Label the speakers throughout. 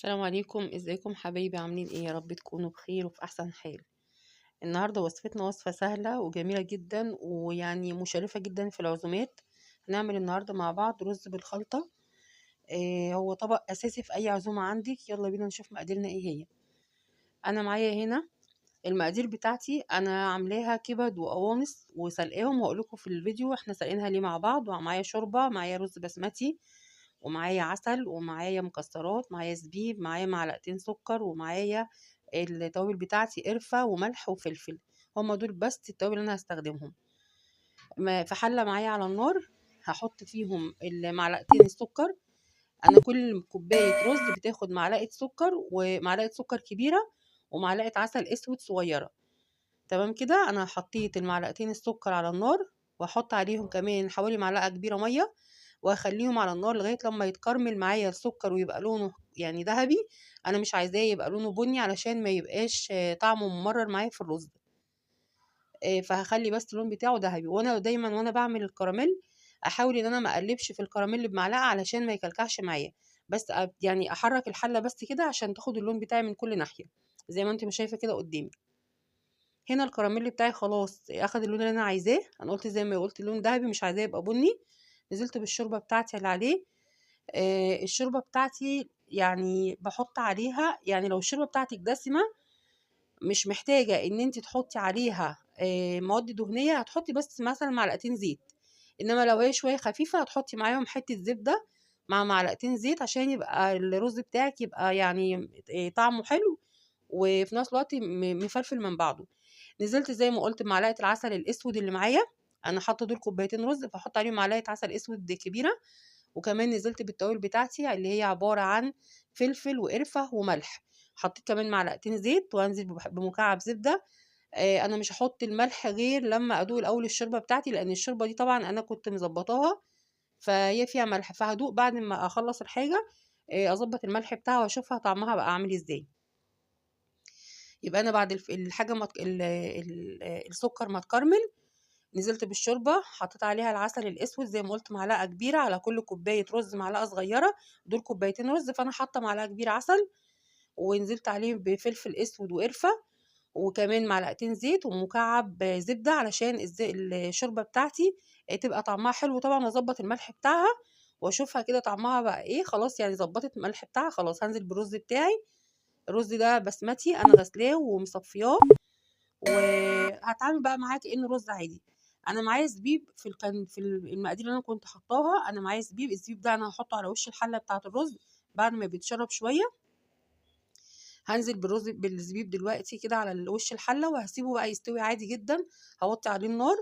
Speaker 1: السلام عليكم، ازيكم حبايبي؟ عاملين ايه؟ يا رب تكونوا بخير وفي احسن حال. النهارده وصفتنا وصفه سهله وجميله جدا ويعني مشرفه جدا في العزومات. هنعمل النهارده مع بعض رز بالخلطه. هو طبق اساسي في اي عزومه عندك. يلا بينا نشوف مقاديرنا ايه هي. انا معايا هنا المقادير بتاعتي، انا عاملاها كبد وقوانص وسلقاهم، وهقول لكم في الفيديو احنا سلقينها ليه مع بعض. ومعايا شوربه، معايا رز بسمتي، ومعايا عسل، ومعايا مكسرات، معايا زبيب، معايا معلقتين سكر، ومعايا التوابل بتاعتي قرفة وملح وفلفل. هما دول بس التوابل اللي انا هستخدمهم. في حلة معايا على النار هحط فيهم معلقتين السكر. انا كل كوباية رز بتاخد معلقة سكر، ومعلقة سكر كبيرة، ومعلقة عسل اسود صغيرة. تمام كده. انا حطيت المعلقتين السكر على النار، واحط عليهم كمان حوالي معلقة كبيرة مية، واخليهم على النار لغايه لما يتكرمل معايا السكر ويبقى لونه يعني ذهبي. انا مش عايزاه يبقى لونه بني علشان ما يبقاش طعمه ممرر معايا في الرز. فهخلي بس اللون بتاعه ذهبي. وانا دايما وانا بعمل الكراميل احاول ان انا ما اقلبش في الكراميل بمعلقه علشان ما يكلكعش معايا. بس يعني احرك الحله بس كده عشان تاخد اللون بتاعي من كل ناحيه، زي ما انت مش شايفه كده قدامي. هنا الكراميل بتاعي خلاص اخد اللون اللي انا عايزاه. انا قلت زي ما قلت اللون ذهبي، مش عايزاه يبقى بني. نزلت بالشوربه بتاعتي اللي عليه. الشوربة بتاعتي يعني باحط عليها، يعني لو الشوربة بتاعتك دسمة مش محتاجة ان انت تحطي عليها مواد دهنية، هتحطي بس مثلا معلقتين زيت. انما لو هي شوية خفيفة هتحطي معاهم حتة زبدة مع معلقتين زيت، عشان يبقى الرز بتاعك يبقى يعني طعمه حلو، وفي نفس الوقت مفلفل من بعضه. نزلت زي ما قلت بمعلقة العسل الاسود اللي معايا. انا حاطه دول كوبايتين رز، فاحط عليهم معلقة عسل اسود كبيرة. وكمان نزلت بالتوابل بتاعتي اللي هي عبارة عن فلفل وقرفة وملح. حطيت كمان معلقتين زيت، وهنزل بمكعب زبدة. انا مش هحط الملح غير لما ادوق الاول الشوربة بتاعتي، لان الشوربة دي طبعا انا كنت مظبطاها فهي فيها ملح، فهدوق بعد ما اخلص الحاجة. اظبط الملح بتاعها واشوفها طعمها بقى عامل ازاي. يبقى انا بعد الحاجة السكر ما تكرمل، نزلت بالشوربة، حطيت عليها العسل الأسود زي ما قلت معلقة كبيرة على كل كوباية رز، معلقة صغيرة. دول كوبايتين رز، فأنا حاطة معلقة كبيرة عسل. ونزلت عليهم بفلفل أسود وقرفة، وكمان معلقتين زيت ومكعب زبدة علشان الشوربة بتاعتي تبقى طعمها حلو طبعا، واظبط الملح بتاعها واشوفها كده طعمها بقى ايه. خلاص يعني ظبطت الملح بتاعها، خلاص هنزل بالرز بتاعي. الرز ده بسمتي، انا غسلاه ومصفياه، وهاتعامل بقى معاه كأنه رز عادي. انا معايا زبيب كان في المقادير اللي انا كنت حطاها. انا معايا زبيب، الزبيب ده انا هحطه على وش الحله بتاعه الرز بعد ما بيتشرب شويه. هنزل بالزبيب دلوقتي كده على وش الحله، وهسيبه بقى يستوي عادي جدا. هوطي عليه النار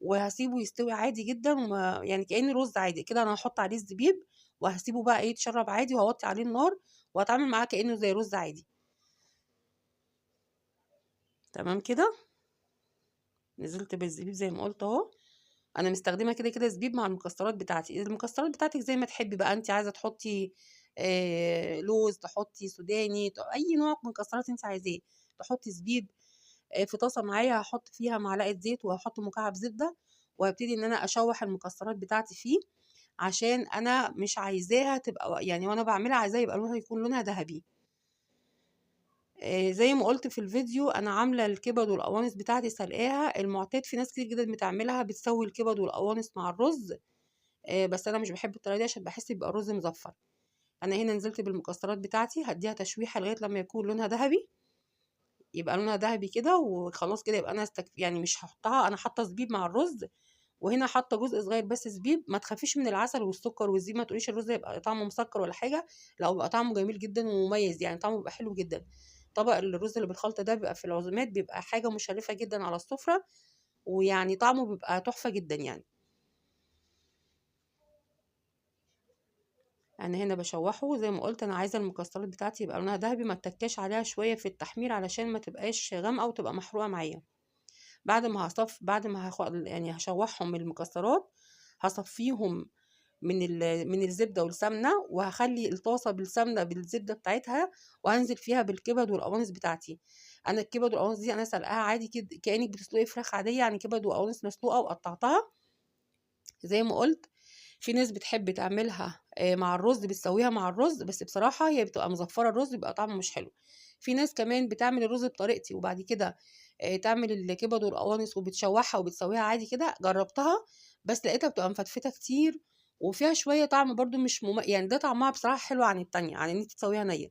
Speaker 1: وهسيبه يستوي عادي جدا، وما يعني كأنه رز عادي كده. انا هحط عليه الزبيب وهسيبه بقى ايه يتشرب عادي، وهوطي عليه النار وهتعامل معاه كأنه زي رز عادي. تمام كده. نزلت بالزبيب زي ما قلت اهو. انا مستخدمه كده كده زبيب مع المكسرات بتاعتي. المكسرات بتاعتك زي ما تحبي بقى، انت عايزه تحطي لوز، تحطي سوداني، اي نوع مكسرات انت عايزاه. تحطي زبيب. في طاسه معايا هحط فيها معلقه زيت، وهحط مكعب زبده، وهبتدي ان انا اشوح المكسرات بتاعتي فيه، عشان انا مش عايزاها تبقى يعني وانا بعملها عايزاها يبقى لونها يكون لونها ذهبي. زي ما قلت في الفيديو، انا عامله الكبد والقوانص بتاعتي سلقاها المعتاد. في ناس كتير جدا بتعملها، بتسوي الكبد والقوانص مع الرز. بس انا مش بحب الطريقه دي عشان بحس يبقى الرز مزفر. انا هنا نزلت بالمكسرات بتاعتي، هديها تشويحه لغايه لما يكون لونها ذهبي. يبقى لونها ذهبي كده وخلاص كده. يبقى انا يعني مش هحطها، انا حاطه زبيب مع الرز. وهنا حاطه جزء صغير بس زبيب. ما تخافيش من العسل والسكر والزبيب، ما تقوليش الرز يبقى طعمه مسكر ولا حاجه. لا، بيبقى طعمه جميل جدا ومميز، يعني طعمه بيبقى حلو جدا. طبق الرز اللي بالخلطه ده بيبقى في العزومات بيبقى حاجه مشرفه جدا على السفره، ويعني طعمه بيبقى تحفه جدا يعني. انا هنا بشوحه زي ما قلت. انا عايزه المكسرات بتاعتي يبقى لونها ذهبي، ما اتكاش عليها شويه في التحمير علشان ما تبقاش غامقه وتبقى محروقه معايا. بعد ما يعني هشوحهم المكسرات، هصفيهم من الزبده والسمنه، وهخلي الطاسه بالسمنه بالزبده بتاعتها، وهنزل فيها بالكبد والقوانص بتاعتي. انا الكبد والقوانص دي انا سلقاها عادي كده كانك بتسلقي فراخ عاديه، يعني كبد وقوانص مسلوقه وقطعتها زي ما قلت. في ناس بتحب تعملها مع الرز، بتسويها مع الرز، بس بصراحة هي بتبقى مزفرة الرز، بيبقى طعمه مش حلو. في ناس كمان بتعمل الرز بطريقتي وبعد كده تعمل الكبد والقوانص وبتشوحها وبتسويها عادي كده، جربتها بس لقيتها بتبقى مفتفتة كتير وفيها شوية طعم برضو مش يعني ده طعمها بصراحة حلو عن التانية، عن ان انت تسويها نية.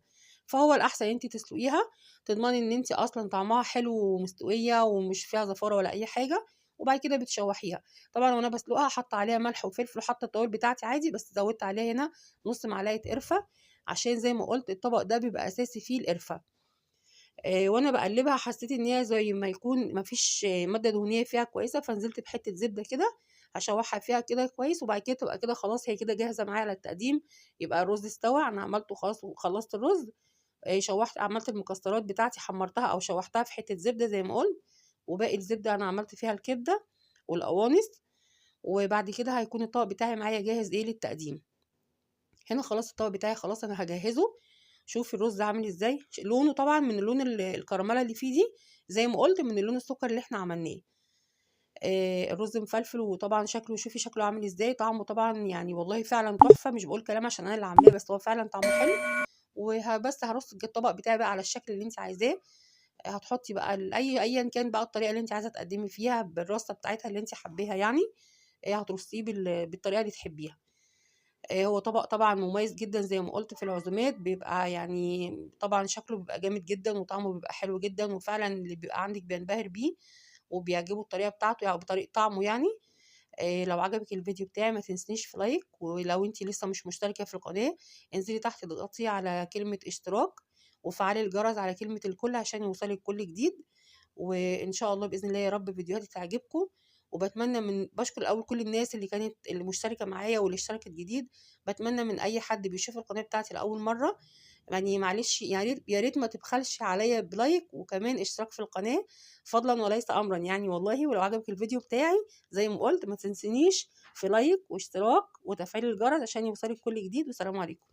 Speaker 1: فهو الأحسن ان انت تسلقيها، تضمني ان انت اصلا طعمها حلو ومستوية ومش فيها زفارة ولا اي حاجة، وبعد كده بتشوحيها. طبعا وانا بسلقها حاطه عليها ملح وفلفل وحاطه التوابل بتاعتي عادي، بس زودت عليها هنا نص معلقه قرفه، عشان زي ما قلت الطبق ده بيبقى اساسي فيه القرفه. وانا بقلبها حسيت ان هي زي ما يكون ما فيش ماده دهنيه فيها كويسه، فنزلت بحته زبده كده هشوحها فيها كده كويس، وبعد كده تبقى كده خلاص هي كده جاهزه معايا على التقديم. يبقى الرز استوى، انا عملته خلاص وخلصت الرز. شوحت، عملت المكسرات بتاعتي، حمرتها او شوحتها في حته زبده زي ما قلت، وباقي الزبده انا عملت فيها الكبده والقوانص. وبعد كده هيكون الطبق بتاعي معايا جاهز للتقديم. هنا خلاص الطبق بتاعي خلاص انا هجهزه. شوفي الرز عامل ازاي، لونه طبعا من اللون الكراميلا اللي فيه دي، زي ما قلت من اللون السكر اللي احنا عملناه. الرز مفلفل، وطبعا شكله، شوفي شكله عامل ازاي، طعمه طبعا يعني والله فعلا تحفه، مش بقول كلام عشان انا اللي عاملاه، بس هو فعلا طعمه حلو. وبس هرص الطبق بتاعي بقى على الشكل اللي انت عايزاه. هتحطي بقى ايا كان بقى الطريقه اللي انت عايزه تقدمي فيها بالرصه بتاعتها اللي انت حبيها يعني. هترصيه بالطريقه اللي تحبيها. هو طبق طبعا مميز جدا زي ما قلت في العزومات، بيبقى يعني طبعا شكله بيبقى جامد جدا وطعمه بيبقى حلو جدا، وفعلا اللي بيبقى عندك بينبهر بيه وبيعجبه الطريقه بتاعته او بطريقه طعمه يعني. لو عجبك الفيديو بتاعي ما تنسنيش في لايك، ولو انتي لسه مش مشتركة في القناة انزلي تحت اضغطي على كلمة اشتراك، وفعلي الجرس على كلمة الكل عشان يوصلك كل جديد. وان شاء الله باذن الله يا رب فيديوهاتي تعجبكم. وبتمنى بشكر الاول كل الناس اللي مشتركه معايا واللي اشتركت جديد. بتمنى من اي حد بيشوف القناه بتاعتي لاول مره، يعني معلش يعني يا ريت ما تبخلش عليا بلايك وكمان اشتراك في القناه، فضلا وليس امرا يعني والله. ولو عجبك الفيديو بتاعي زي ما قلت ما تنسنيش في لايك واشتراك وتفعيل الجرس عشان يوصلك كل جديد. والسلام عليكم.